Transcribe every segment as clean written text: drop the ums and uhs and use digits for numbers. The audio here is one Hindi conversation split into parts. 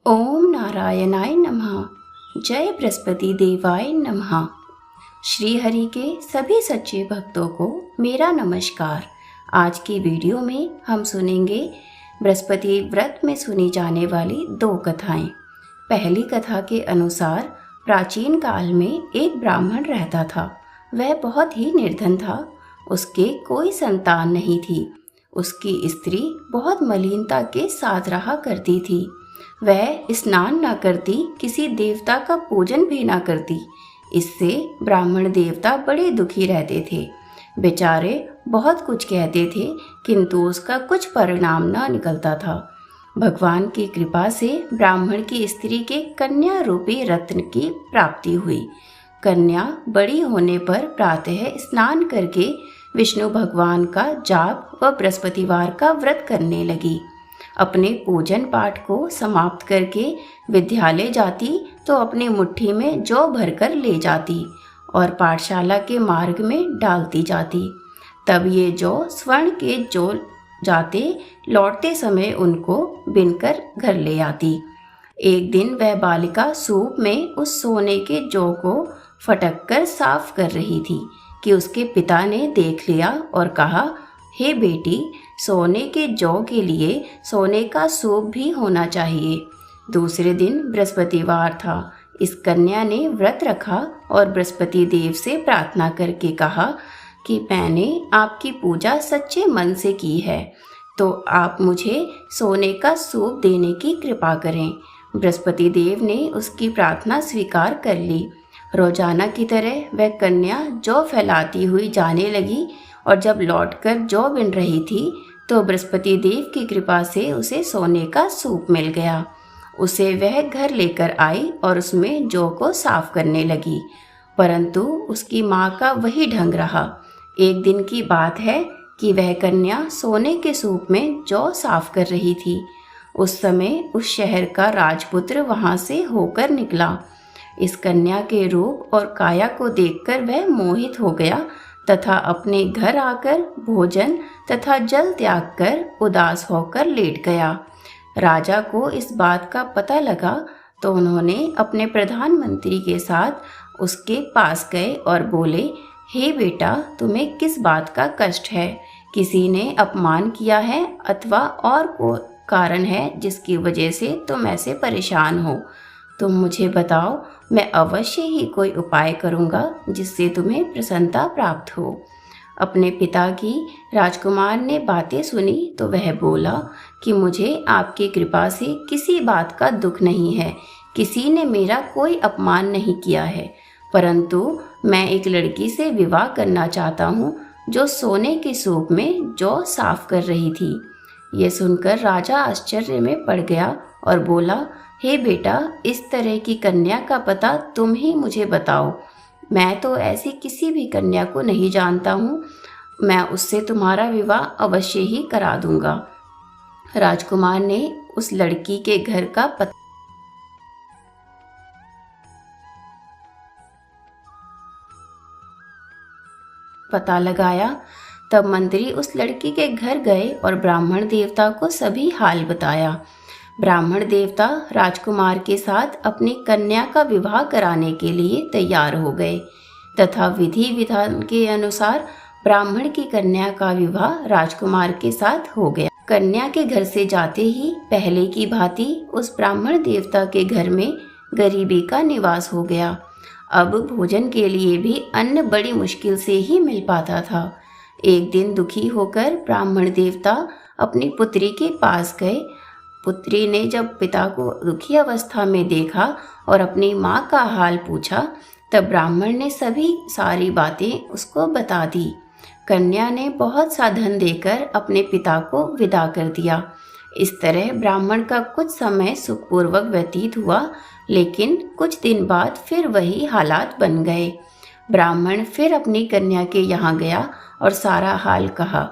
ओम नारायणाय नमः। जय बृहस्पति देवाय नमः। श्री हरि के सभी सच्चे भक्तों को मेरा नमस्कार। आज की वीडियो में हम सुनेंगे बृहस्पति व्रत में सुनी जाने वाली 2 कथाएं। पहली कथा के अनुसार प्राचीन काल में एक ब्राह्मण रहता था। वह बहुत ही निर्धन था। उसके कोई संतान नहीं थी। उसकी स्त्री बहुत मलिनता के साथ रहा करती थी। वह स्नान न करती, किसी देवता का पूजन भी न करती। इससे ब्राह्मण देवता बड़े दुखी रहते थे। बेचारे बहुत कुछ कहते थे, किंतु उसका कुछ परिणाम न निकलता था। भगवान की कृपा से ब्राह्मण की स्त्री के कन्या रूपी रत्न की प्राप्ति हुई। कन्या बड़ी होने पर प्रातः स्नान करके विष्णु भगवान का जाप व बृहस्पतिवार का व्रत करने लगी। अपने पूजन पाठ को समाप्त करके विद्यालय जाती तो अपनी मुट्ठी में जौ भरकर ले जाती और पाठशाला के मार्ग में डालती जाती। तब ये जौ स्वर्ण के जौ जाते, लौटते समय उनको बिनकर घर ले आती। एक दिन वह बालिका सूप में उस सोने के जौ को फटक कर साफ कर रही थी कि उसके पिता ने देख लिया और कहा, हे बेटी, सोने के जौ के लिए सोने का सूप भी होना चाहिए। दूसरे दिन बृहस्पतिवार था। इस कन्या ने व्रत रखा और बृहस्पति देव से प्रार्थना करके कहा कि मैंने आपकी पूजा सच्चे मन से की है, तो आप मुझे सोने का सूप देने की कृपा करें। बृहस्पति देव ने उसकी प्रार्थना स्वीकार कर ली। रोजाना की तरह वह कन्या जौ फैलाती हुई जाने लगी और जब लौटकर जौ बिन रही थी तो बृहस्पति देव की कृपा से उसे सोने का सूप मिल गया। उसे वह घर लेकर आई और उसमें जौ को साफ करने लगी, परंतु उसकी माँ का वही ढंग रहा। एक दिन की बात है कि वह कन्या सोने के सूप में जौ साफ कर रही थी। उस समय उस शहर का राजपुत्र वहां से होकर निकला। इस कन्या के रूप और काया को देखकर वह मोहित हो गया तथा अपने घर आकर भोजन तथा जल त्याग कर उदास होकर लेट गया। राजा को इस बात का पता लगा तो उन्होंने अपने प्रधानमंत्री के साथ उसके पास गए और बोले, हे बेटा, तुम्हें किस बात का कष्ट है? किसी ने अपमान किया है अथवा और कोई कारण है जिसकी वजह से तुम ऐसे परेशान हो? तुम मुझे बताओ, मैं अवश्य ही कोई उपाय करूँगा जिससे तुम्हें प्रसन्नता प्राप्त हो। अपने पिता की राजकुमार ने बातें सुनी तो वह बोला कि मुझे आपकी कृपा से किसी बात का दुख नहीं है। किसी ने मेरा कोई अपमान नहीं किया है, परंतु मैं एक लड़की से विवाह करना चाहता हूँ जो सोने के सूप में जौ साफ कर रही थी। ये सुनकर राजा आश्चर्य में पड़ गया और बोला, हे बेटा, इस तरह की कन्या का पता तुम ही मुझे बताओ। मैं तो ऐसी किसी भी कन्या को नहीं जानता हूँ। मैं उससे तुम्हारा विवाह अवश्य ही करा दूंगा। राजकुमार ने उस लड़की के घर का पता लगाया। तब मंत्री उस लड़की के घर गए और ब्राह्मण देवता को सभी हाल बताया। ब्राह्मण देवता राजकुमार के साथ अपनी कन्या का विवाह कराने के लिए तैयार हो गए तथा विधि विधान के अनुसार ब्राह्मण की कन्या का विवाह राजकुमार के साथ हो गया। कन्या के घर से जाते ही पहले की भांति उस ब्राह्मण देवता के घर में गरीबी का निवास हो गया। अब भोजन के लिए भी अन्न बड़ी मुश्किल से ही मिल पाता था। एक दिन दुखी होकर ब्राह्मण देवता अपनी पुत्री के पास गए। पुत्री ने जब पिता को दुखी अवस्था में देखा और अपनी माँ का हाल पूछा, तब ब्राह्मण ने सारी बातें उसको बता दी। कन्या ने बहुत सा धन देकर अपने पिता को विदा कर दिया। इस तरह ब्राह्मण का कुछ समय सुखपूर्वक व्यतीत हुआ, लेकिन कुछ दिन बाद फिर वही हालात बन गए। ब्राह्मण फिर अपनी कन्या के यहाँ गया और सारा हाल कहा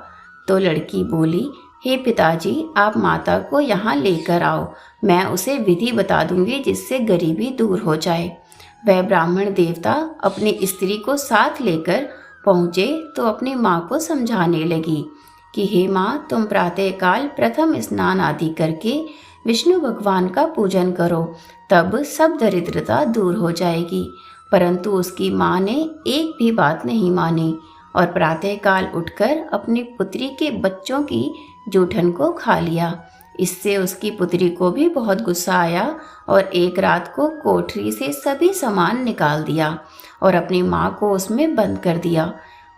तो लड़की बोली, हे पिताजी, आप माता को यहाँ लेकर आओ। मैं उसे विधि बता दूंगी जिससे गरीबी दूर हो जाए। वह ब्राह्मण देवता अपनी स्त्री को साथ लेकर पहुँचे तो अपनी माँ को समझाने लगी कि हे माँ, तुम प्रातःकाल प्रथम स्नान आदि करके विष्णु भगवान का पूजन करो, तब सब दरिद्रता दूर हो जाएगी। परंतु उसकी माँ ने एक भी बात नहीं मानी और प्रातःकाल उठकर अपनी पुत्री के बच्चों की जूठन को खा लिया। इससे उसकी पुत्री को भी बहुत गुस्सा आया और एक रात को कोठरी से सभी सामान निकाल दिया और अपनी माँ को उसमें बंद कर दिया।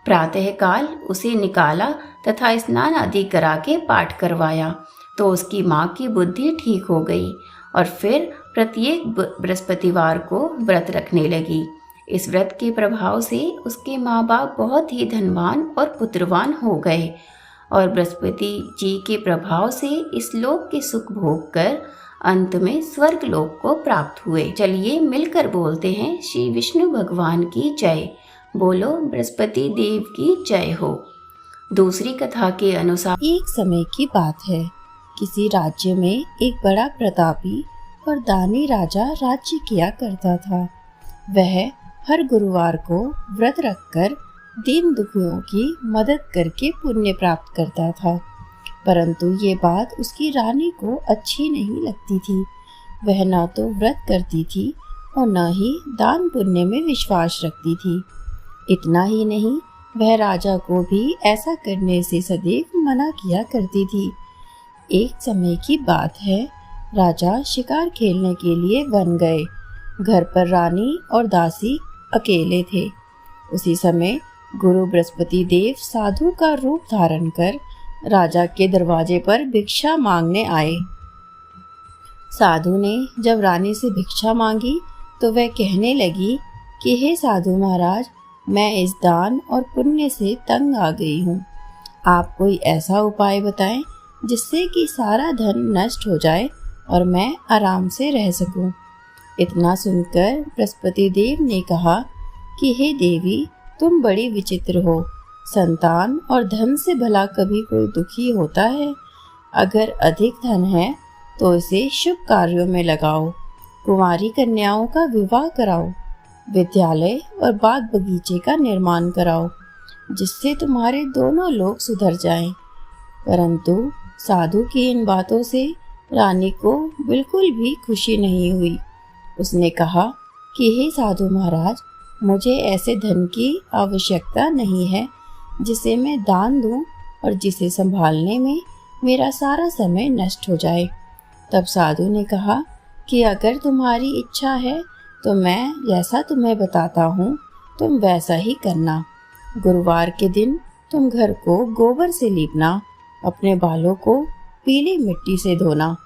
प्रातःकाल उसे निकाला तथा स्नान आदि करा के पाठ करवाया तो उसकी माँ की बुद्धि ठीक हो गई और फिर प्रत्येक बृहस्पतिवार को व्रत रखने लगी। इस व्रत के प्रभाव से उसके माँ बाप बहुत ही धनवान और पुत्रवान हो गए और बृहस्पति जी के प्रभाव से इस लोक के सुख भोग कर अंत में स्वर्ग लोक को प्राप्त हुए। चलिए मिलकर बोलते हैं श्री विष्णु भगवान की जय। बोलो बृहस्पति देव की जय हो। दूसरी कथा के अनुसार एक समय की बात है, किसी राज्य में एक बड़ा प्रतापी और दानी राजा राज्य किया करता था। वह हर गुरुवार को व्रत रखकर दीन दुखियों की मदद करके पुण्य प्राप्त करता था। परंतु ये बात उसकी रानी को अच्छी नहीं लगती थी। वह न तो व्रत करती थी और न ही दान पुण्य में विश्वास रखती थी। इतना ही नहीं, वह राजा को भी ऐसा करने से सदैव मना किया करती थी। एक समय की बात है, राजा शिकार खेलने के लिए वन गए। घर पर रानी और दासी अकेले थे। उसी समय गुरु बृहस्पति देव साधु का रूप धारण कर राजा के दरवाजे पर भिक्षा मांगने आए। साधु ने जब रानी से भिक्षा मांगी तो वह कहने लगी कि हे साधु महाराज, मैं इस दान और पुण्य से तंग आ गई हूँ। आप कोई ऐसा उपाय बताएं जिससे कि सारा धन नष्ट हो जाए और मैं आराम से रह सकूं। इतना सुनकर बृहस्पति देव ने कहा कि हे देवी, तुम बड़ी विचित्र हो। संतान और धन से भला कभी कोई दुखी होता है? अगर अधिक धन है तो इसे शुभ कार्यों में लगाओ, कुंवारी कन्याओं का विवाह कराओ, विद्यालय और बाग बगीचे का निर्माण कराओ, जिससे तुम्हारे दोनों लोग सुधर जाएं। परंतु साधु की इन बातों से रानी को बिल्कुल भी खुशी नहीं हुई। उसने कहा कि हे साधु महाराज, मुझे ऐसे धन की आवश्यकता नहीं है जिसे मैं दान दूं और जिसे संभालने में मेरा सारा समय नष्ट हो जाए। तब साधु ने कहा कि अगर तुम्हारी इच्छा है तो मैं जैसा तुम्हें बताता हूँ तुम वैसा ही करना। गुरुवार के दिन तुम घर को गोबर से लीपना, अपने बालों को पीली मिट्टी से धोना,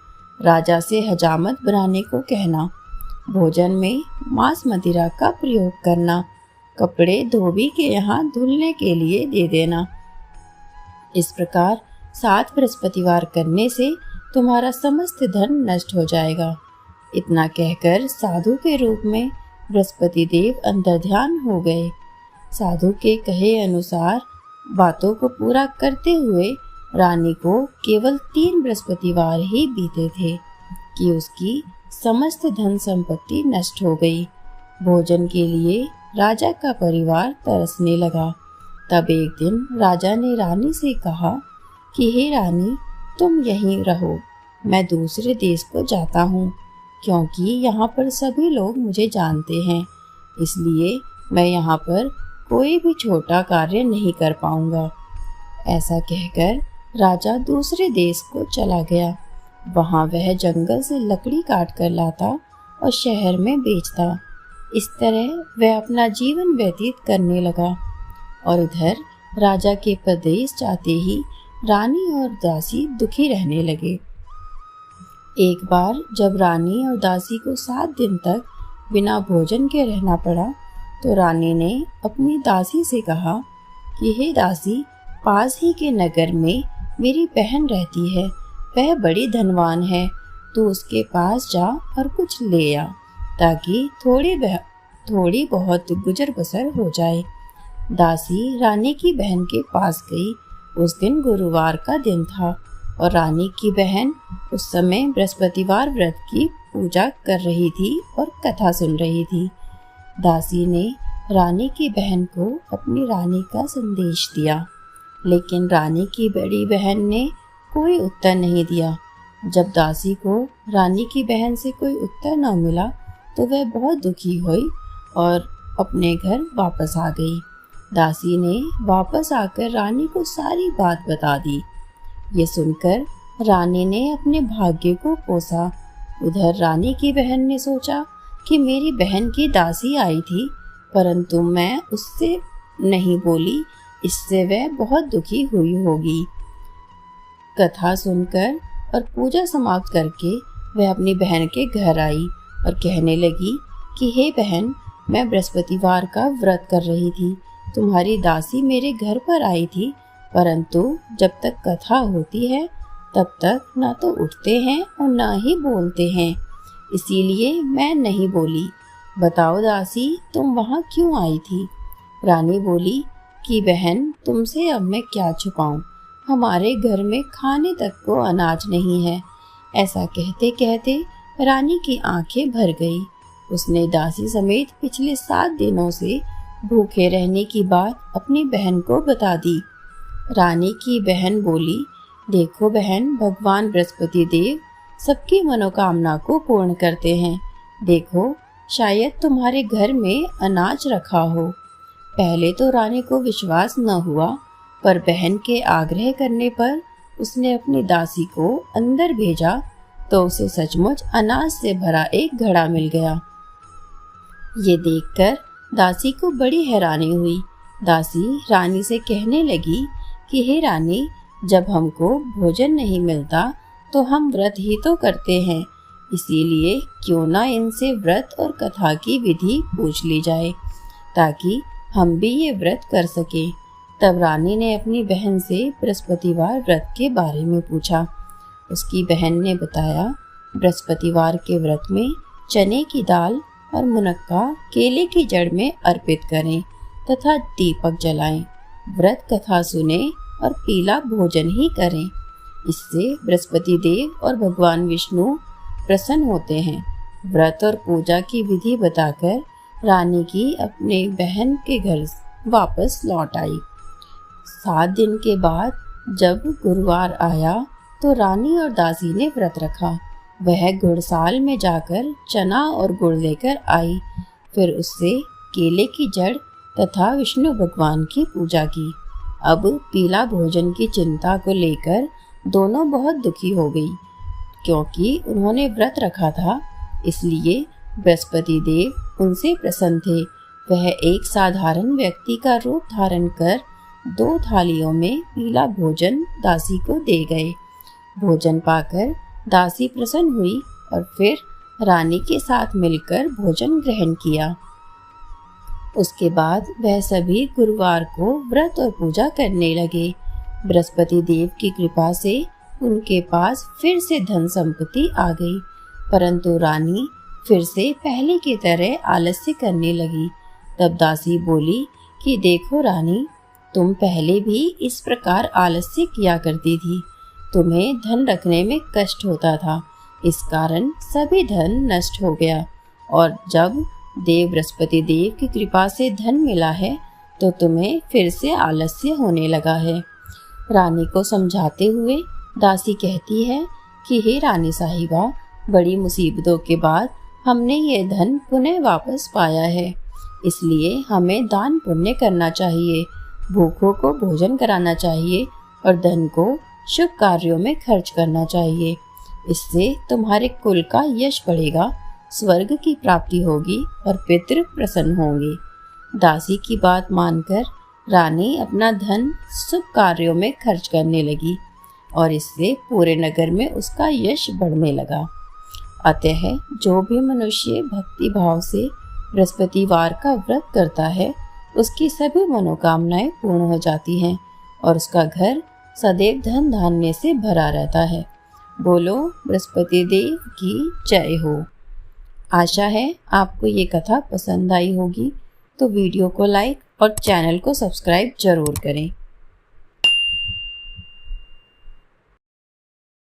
राजा से हजामत बनाने को कहना, भोजन में मांस मदिरा का प्रयोग करना, कपड़े धोबी के यहाँ धुलने के लिए दे देना। इस प्रकार 7 बृहस्पतिवार करने से तुम्हारा समस्त धन नष्ट हो जाएगा। इतना कहकर साधु के रूप में बृहस्पति देव अंतर्ध्यान हो गए। साधु के कहे अनुसार बातों को पूरा करते हुए रानी को केवल 3 बृहस्पतिवार ही बीते थे कि उसकी समस्त धन संपत्ति नष्ट हो गई। भोजन के लिए राजा का परिवार तरसने लगा। तब एक दिन राजा ने रानी से कहा कि हे रानी, तुम यहीं रहो, मैं दूसरे देश को जाता हूँ, क्योंकि यहाँ पर सभी लोग मुझे जानते हैं, इसलिए मैं यहाँ पर कोई भी छोटा कार्य नहीं कर पाऊंगा। ऐसा कहकर राजा दूसरे देश को चला गया। वहाँ वह जंगल से लकड़ी काट कर लाता और शहर में बेचता। इस तरह वह अपना जीवन व्यतीत करने लगा और इधर राजा के प्रदेश जाते ही रानी और दासी दुखी रहने लगे। एक बार जब रानी और दासी को 7 दिन तक बिना भोजन के रहना पड़ा तो रानी ने अपनी दासी से कहा कि हे दासी, पास ही के नगर में मेरी बहन रहती है, वह बड़ी धनवान है, तू उसके पास जा और कुछ ले आ ताकि थोड़ी बहुत गुजर बसर हो जाए। दासी रानी की बहन के पास गई। उस दिन गुरुवार का दिन था और रानी की बहन उस समय बृहस्पतिवार व्रत की पूजा कर रही थी और कथा सुन रही थी। दासी ने रानी की बहन को अपनी रानी का संदेश दिया, लेकिन रानी की बड़ी बहन ने कोई उत्तर नहीं दिया। जब दासी को रानी की बहन से कोई उत्तर न मिला तो वह बहुत दुखी हुई और अपने घर वापस आ गई। दासी ने वापस आकर रानी को सारी बात बता दी। ये सुनकर रानी ने अपने भाग्य को कोसा। उधर रानी की बहन ने सोचा कि मेरी बहन की दासी आई थी, परंतु मैं उससे नहीं बोली, इससे वह बहुत दुखी हुई होगी। कथा सुनकर और पूजा समाप्त करके वह अपनी बहन के घर आई और कहने लगी कि हे बहन, मैं बृहस्पतिवार का व्रत कर रही थी। तुम्हारी दासी मेरे घर पर आई थी, परंतु जब तक कथा होती है तब तक ना तो उठते हैं और ना ही बोलते हैं, इसीलिए मैं नहीं बोली। बताओ दासी, तुम वहाँ क्यों आई थी? रानी बोली कि बहन, तुमसे अब मैं क्या छुपाऊं, हमारे घर में खाने तक को अनाज नहीं है। ऐसा कहते कहते रानी की आंखें भर गई। उसने दासी समेत पिछले 7 दिनों से भूखे रहने की बात अपनी बहन को बता दी। रानी की बहन बोली, देखो बहन, भगवान बृहस्पति देव सबकी मनोकामना को पूर्ण करते हैं। देखो, शायद तुम्हारे घर में अनाज रखा हो। पहले तो रानी को विश्वास न हुआ, पर बहन के आग्रह करने पर उसने अपनी दासी को अंदर भेजा तो उसे सचमुच अनाज से भरा एक घड़ा मिल गया। ये देखकर दासी को बड़ी हैरानी हुई। दासी रानी से कहने लगी कि हे रानी, जब हमको भोजन नहीं मिलता तो हम व्रत ही तो करते हैं, इसीलिए क्यों ना इनसे व्रत और कथा की विधि पूछ ली जाए ताकि हम भी ये व्रत कर सके। तब रानी ने अपनी बहन से बृहस्पतिवार व्रत के बारे में पूछा। उसकी बहन ने बताया, बृहस्पतिवार के व्रत में चने की दाल और मुनक्का केले की जड़ में अर्पित करें तथा दीपक जलाएं, व्रत कथा सुने और पीला भोजन ही करें। इससे बृहस्पति देव और भगवान विष्णु प्रसन्न होते हैं। व्रत और पूजा की विधि बताकर रानी की अपने बहन के घर वापस लौट आई। 7 दिन के बाद जब गुरुवार आया तो रानी और दासी ने व्रत रखा। वह गुड़साल में जाकर चना और गुड़ लेकर आई, फिर उससे केले की जड़ तथा विष्णु भगवान की पूजा की। अब पीला भोजन की चिंता को लेकर दोनों बहुत दुखी हो गई, क्योंकि उन्होंने व्रत रखा था, इसलिए बृहस्पति देव उनसे प्रसन्न थे। वह एक साधारण व्यक्ति का रूप धारण कर 2 थालियों में पीला भोजन दासी को दे गए। भोजन पाकर दासी प्रसन्न हुई और फिर रानी के साथ मिलकर भोजन ग्रहण किया। उसके बाद वह सभी गुरुवार को व्रत और पूजा करने लगे। बृहस्पति देव की कृपा से उनके पास फिर से धन संपत्ति आ गई, परंतु रानी फिर से पहले की तरह आलस्य करने लगी। तब दासी बोली कि देखो रानी, तुम पहले भी इस प्रकार आलस्य किया करती थी। तुम्हें धन रखने में कष्ट होता था, इस कारण सभी धन नष्ट हो गया, और जब देव बृहस्पति देव की कृपा से धन मिला है तो तुम्हें फिर से आलस्य होने लगा है। रानी को समझाते हुए दासी कहती है कि हे रानी साहिबा, बड़ी मुसीबतों के बाद हमने ये धन पुनः वापस पाया है, इसलिए हमें दान पुण्य करना चाहिए, भूखों को भोजन कराना चाहिए और धन को शुभ कार्यों में खर्च करना चाहिए। इससे तुम्हारे कुल का यश बढ़ेगा, स्वर्ग की प्राप्ति होगी और पितृ प्रसन्न होंगे। दासी की बात मानकर रानी अपना धन शुभ कार्यों में खर्च करने लगी और इससे पूरे नगर में उसका यश बढ़ने लगा। अतः जो भी मनुष्य भक्ति भाव से बृहस्पतिवार का व्रत करता है, उसकी सभी मनोकामनाएं पूर्ण हो जाती हैं और उसका घर सदैव धन धान्य से भरा रहता है। बोलो बृहस्पति देव की जय हो। आशा है आपको ये कथा पसंद आई होगी, तो वीडियो को लाइक और चैनल को सब्सक्राइब जरूर करें।